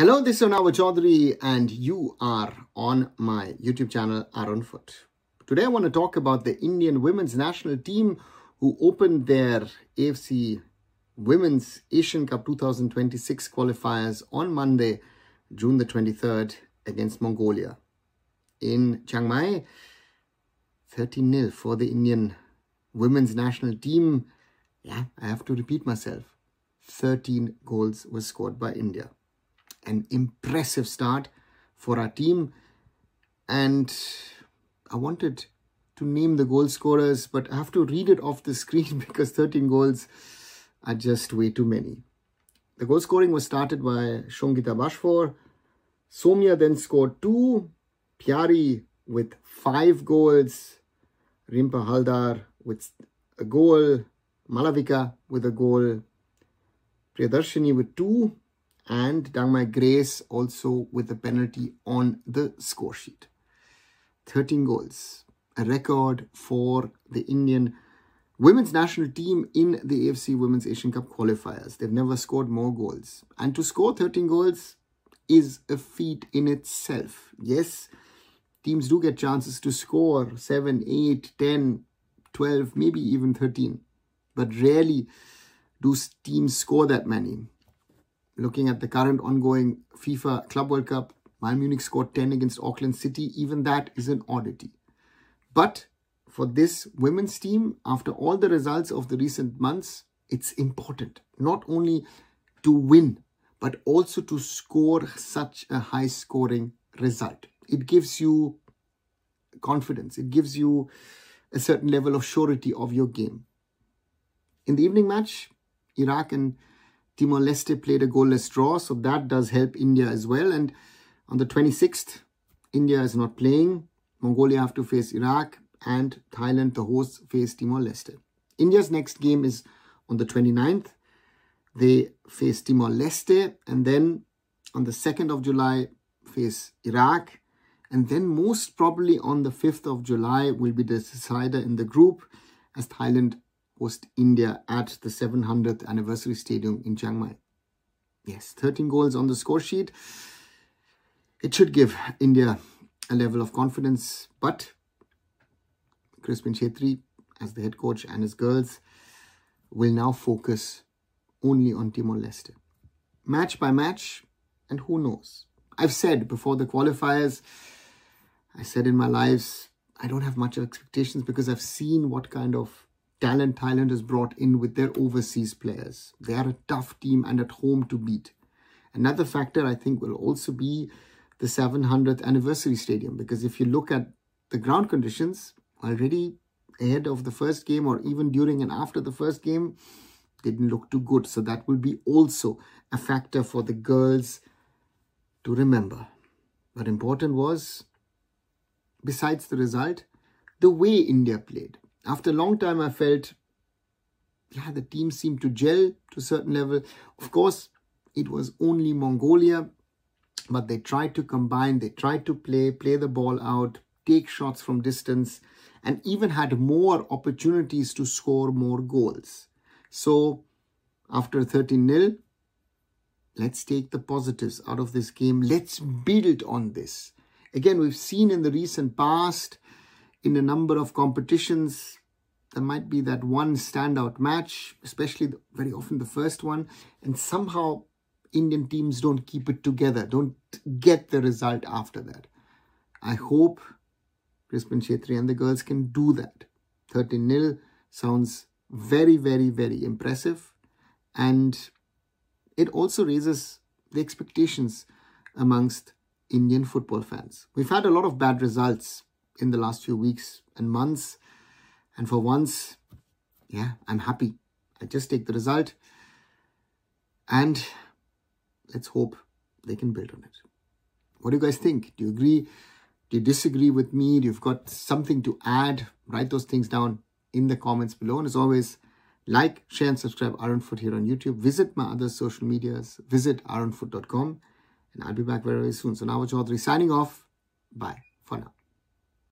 Hello, this is Arunava Chaudhuri and you are on my YouTube channel Arunfoot. Today I want to talk about the Indian women's national team who opened their AFC Women's Asian Cup 2026 qualifiers on Monday, June the 23rd against Mongolia. In Chiang Mai, 13-0 for the Indian women's national team. Yeah, I have to repeat myself. 13 goals were scored by India. An impressive start for our team, and I wanted to name the goal scorers, but I have to read it off the screen because 13 goals are just way too many. The goal scoring was started by Shongita Bashfor. Somya then scored 2, Pyari with 5 goals, Rimpa Haldar with a goal, Malavika with a goal, Priyadarshini with 2, and Dangmai Grace also with a penalty on the score sheet. 13 goals, a record for the Indian women's national team in the AFC Women's Asian Cup qualifiers. They've never scored more goals. And to score 13 goals is a feat in itself. Yes, teams do get chances to score 7, 8, 10, 12, maybe even 13. But rarely do teams score that many. Looking at the current ongoing FIFA Club World Cup, Bayern Munich scored 10 against Auckland City. Even that is an oddity. But for this women's team, after all the results of the recent months, it's important not only to win, but also to score such a high-scoring result. It gives you confidence. It gives you a certain level of surety of your game. In the evening match, Iraq and Timor-Leste played a goalless draw, so that does help India as well. And on the 26th, India is not playing. Mongolia have to face Iraq, and Thailand, the hosts, face Timor-Leste. India's next game is on the 29th. They face Timor-Leste, and then on the 2nd of July, face Iraq. And then most probably on the 5th of July will be the decider in the group as Thailand host India at the 700th anniversary stadium in Chiang Mai. Yes, 13 goals on the score sheet. It should give India a level of confidence, but Crispin Chetri, as the head coach, and his girls will now focus only on Timor-Leste. Match by match, and who knows? I've said before the qualifiers, I said in my lives, I don't have much expectations because I've seen what kind of talent Thailand has brought in with their overseas players. They are a tough team and at home to beat. Another factor I think will also be the 700th anniversary stadium, because if you look at the ground conditions already ahead of the first game or even during and after the first game, didn't look too good. So that will be also a factor for the girls to remember. But important was, besides the result, the way India played. After a long time, I felt, yeah, the team seemed to gel to a certain level. Of course, it was only Mongolia, but they tried to combine, they tried to play the ball out, take shots from distance, and even had more opportunities to score more goals. So, after 13-0, let's take the positives out of this game. Let's build on this. Again, we've seen in the recent past, in a number of competitions, there might be that one standout match, especially very often the first one, and somehow Indian teams don't keep it together, don't get the result after that. I hope Crispin Chetri and the girls can do that. 13-0 sounds very, very, very impressive, and it also raises the expectations amongst Indian football fans. We've had a lot of bad results in the last few weeks and months. And for once, yeah, I'm happy. I just take the result. And let's hope they can build on it. What do you guys think? Do you agree? Do you disagree with me? Do you've got something to add? Write those things down in the comments below. And as always, like, share and subscribe Arunfoot here on YouTube. Visit my other social medias. Visit arunfoot.com. And I'll be back very, very soon. So Arunava Chaudhuri signing off. Bye for now.